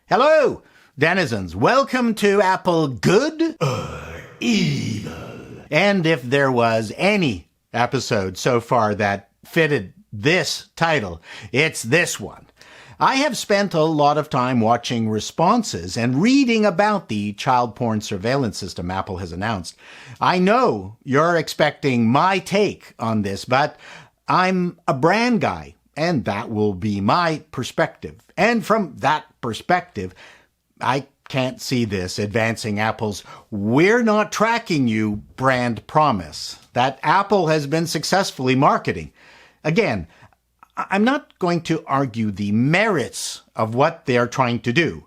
Hello, denizens. Welcome to Apple Good or Evil. And if there was any episode so far that fitted this title, it's this one. I have spent a lot of time watching responses and reading about the child porn surveillance system Apple has announced. I know you're expecting my take on this, but I'm a brand guy, and that will be my perspective. And from that perspective, I can't see this advancing Apple's "we're not tracking you" brand promise that Apple has been successfully marketing. Again, I'm not going to argue the merits of what they are trying to do.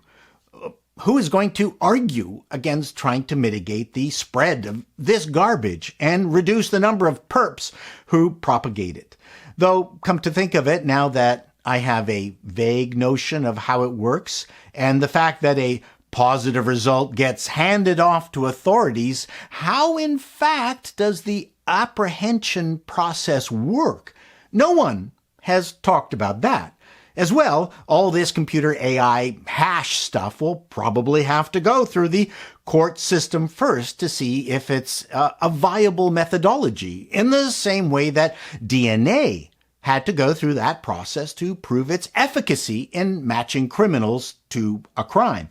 Who is going to argue against trying to mitigate the spread of this garbage and reduce the number of perps who propagate it? Though, come to think of it, now that I have a vague notion of how it works, and the fact that a positive result gets handed off to authorities, how in fact does the apprehension process work? No one has talked about that. As well, all this computer AI hash stuff will probably have to go through the court system first to see if it's a viable methodology, in the same way that DNA had to go through that process to prove its efficacy in matching criminals to a crime.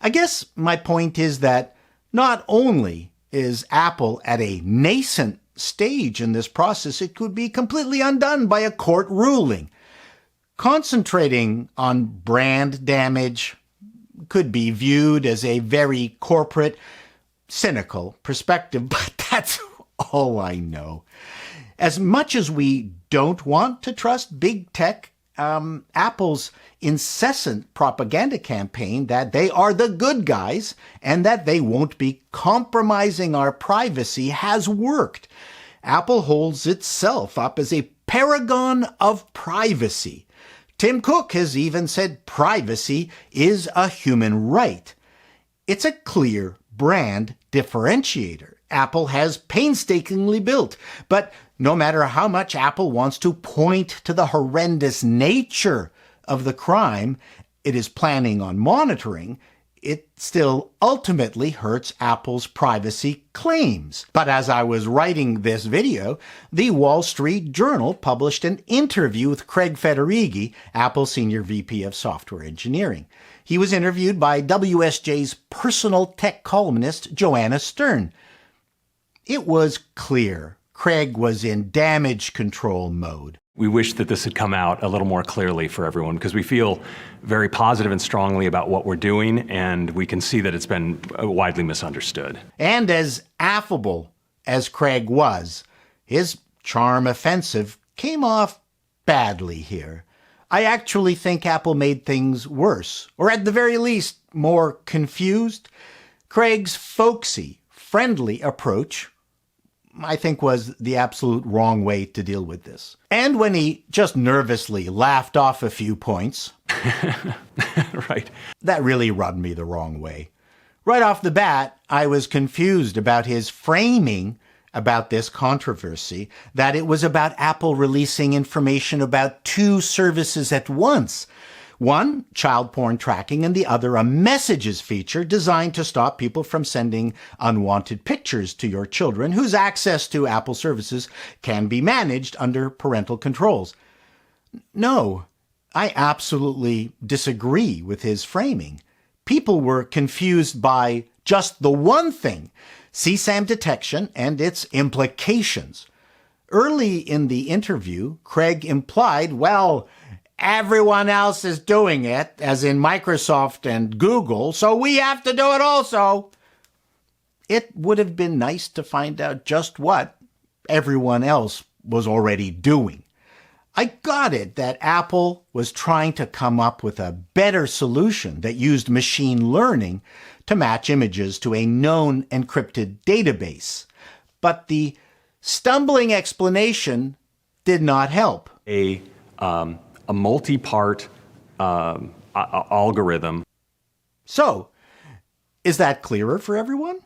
I guess my point is that not only is Apple at a nascent stage in this process, it could be completely undone by a court ruling. Concentrating on brand damage could be viewed as a very corporate, cynical perspective, but that's all I know. As much as we don't want to trust big tech, Apple's incessant propaganda campaign that they are the good guys and that they won't be compromising our privacy has worked. Apple holds itself up as a paragon of privacy. Tim Cook has even said privacy is a human right. It's a clear brand differentiator Apple has painstakingly built, but no matter how much Apple wants to point to the horrendous nature of the crime it is planning on monitoring, it still ultimately hurts Apple's privacy claims. But as I was writing this video, the Wall Street Journal published an interview with Craig Federighi, Apple's Senior VP of Software Engineering. He was interviewed by WSJ's personal tech columnist, Joanna Stern. It was clear Craig was in damage control mode. We wish that this had come out a little more clearly for everyone, because we feel very positive and strongly about what we're doing, and we can see that it's been widely misunderstood. And as affable as Craig was, his charm offensive came off badly here. I actually think Apple made things worse, or at the very least, more confused. Craig's folksy, friendly approach, I think, was the absolute wrong way to deal with this. And when he just nervously laughed off a few points, right, that really rubbed me the wrong way. Right off the bat, I was confused about his framing about this controversy, that it was about Apple releasing information about two services at once. One, child porn tracking, and the other, a messages feature designed to stop people from sending unwanted pictures to your children, whose access to Apple services can be managed under parental controls. No, I absolutely disagree with his framing. People were confused by just the one thing, CSAM detection and its implications. Early in the interview, Craig implied, well, everyone else is doing it, as in Microsoft and Google, so we have to do it also. It would have been nice to find out just what everyone else was already doing. I got it that Apple was trying to come up with a better solution that used machine learning to match images to a known encrypted database. But the stumbling explanation did not help. A multi-part algorithm. So, is that clearer for everyone?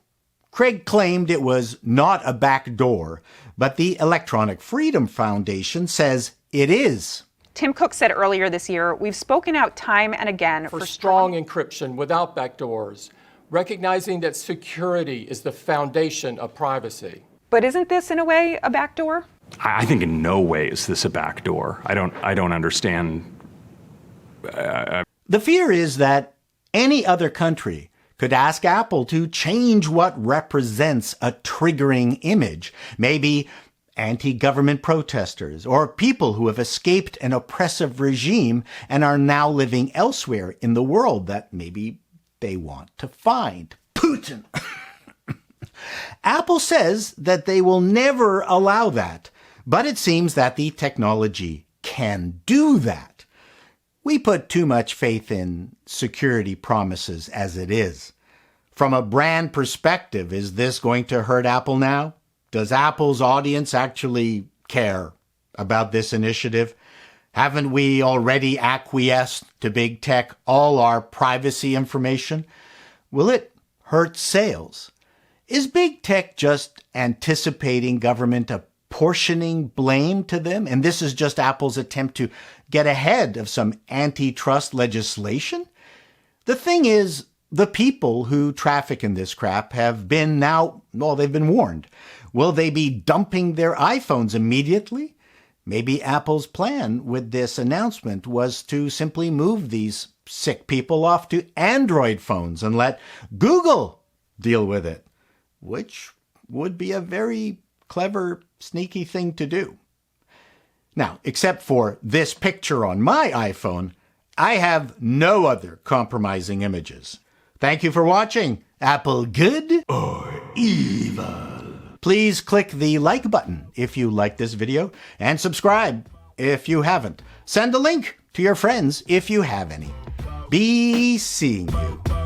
Craig claimed it was not a backdoor, but the Electronic Freedom Foundation says it is. Tim Cook said earlier this year, we've spoken out time and again for strong encryption without backdoors, recognizing that security is the foundation of privacy. But isn't this, in a way, a backdoor? I think in no way is this a backdoor. I don't understand. The fear is that any other country could ask Apple to change what represents a triggering image. Maybe anti-government protesters or people who have escaped an oppressive regime and are now living elsewhere in the world that maybe they want to find. Putin! Apple says that they will never allow that, but it seems that the technology can do that. We put too much faith in security promises as it is. From a brand perspective, is this going to hurt Apple now? Does Apple's audience actually care about this initiative? Haven't we already acquiesced to big tech all our privacy information? Will it hurt sales? Is big tech just anticipating government apportioning blame to them? And this is just Apple's attempt to get ahead of some antitrust legislation? The thing is, the people who traffic in this crap have been they've been warned. Will they be dumping their iPhones immediately? Maybe Apple's plan with this announcement was to simply move these sick people off to Android phones and let Google deal with it, which would be a very clever, sneaky thing to do. Now, except for this picture on my iPhone, I have no other compromising images. Thank you for watching. Apple good or evil? Please click the like button if you like this video and subscribe if you haven't. Send a link to your friends if you have any. Be seeing you.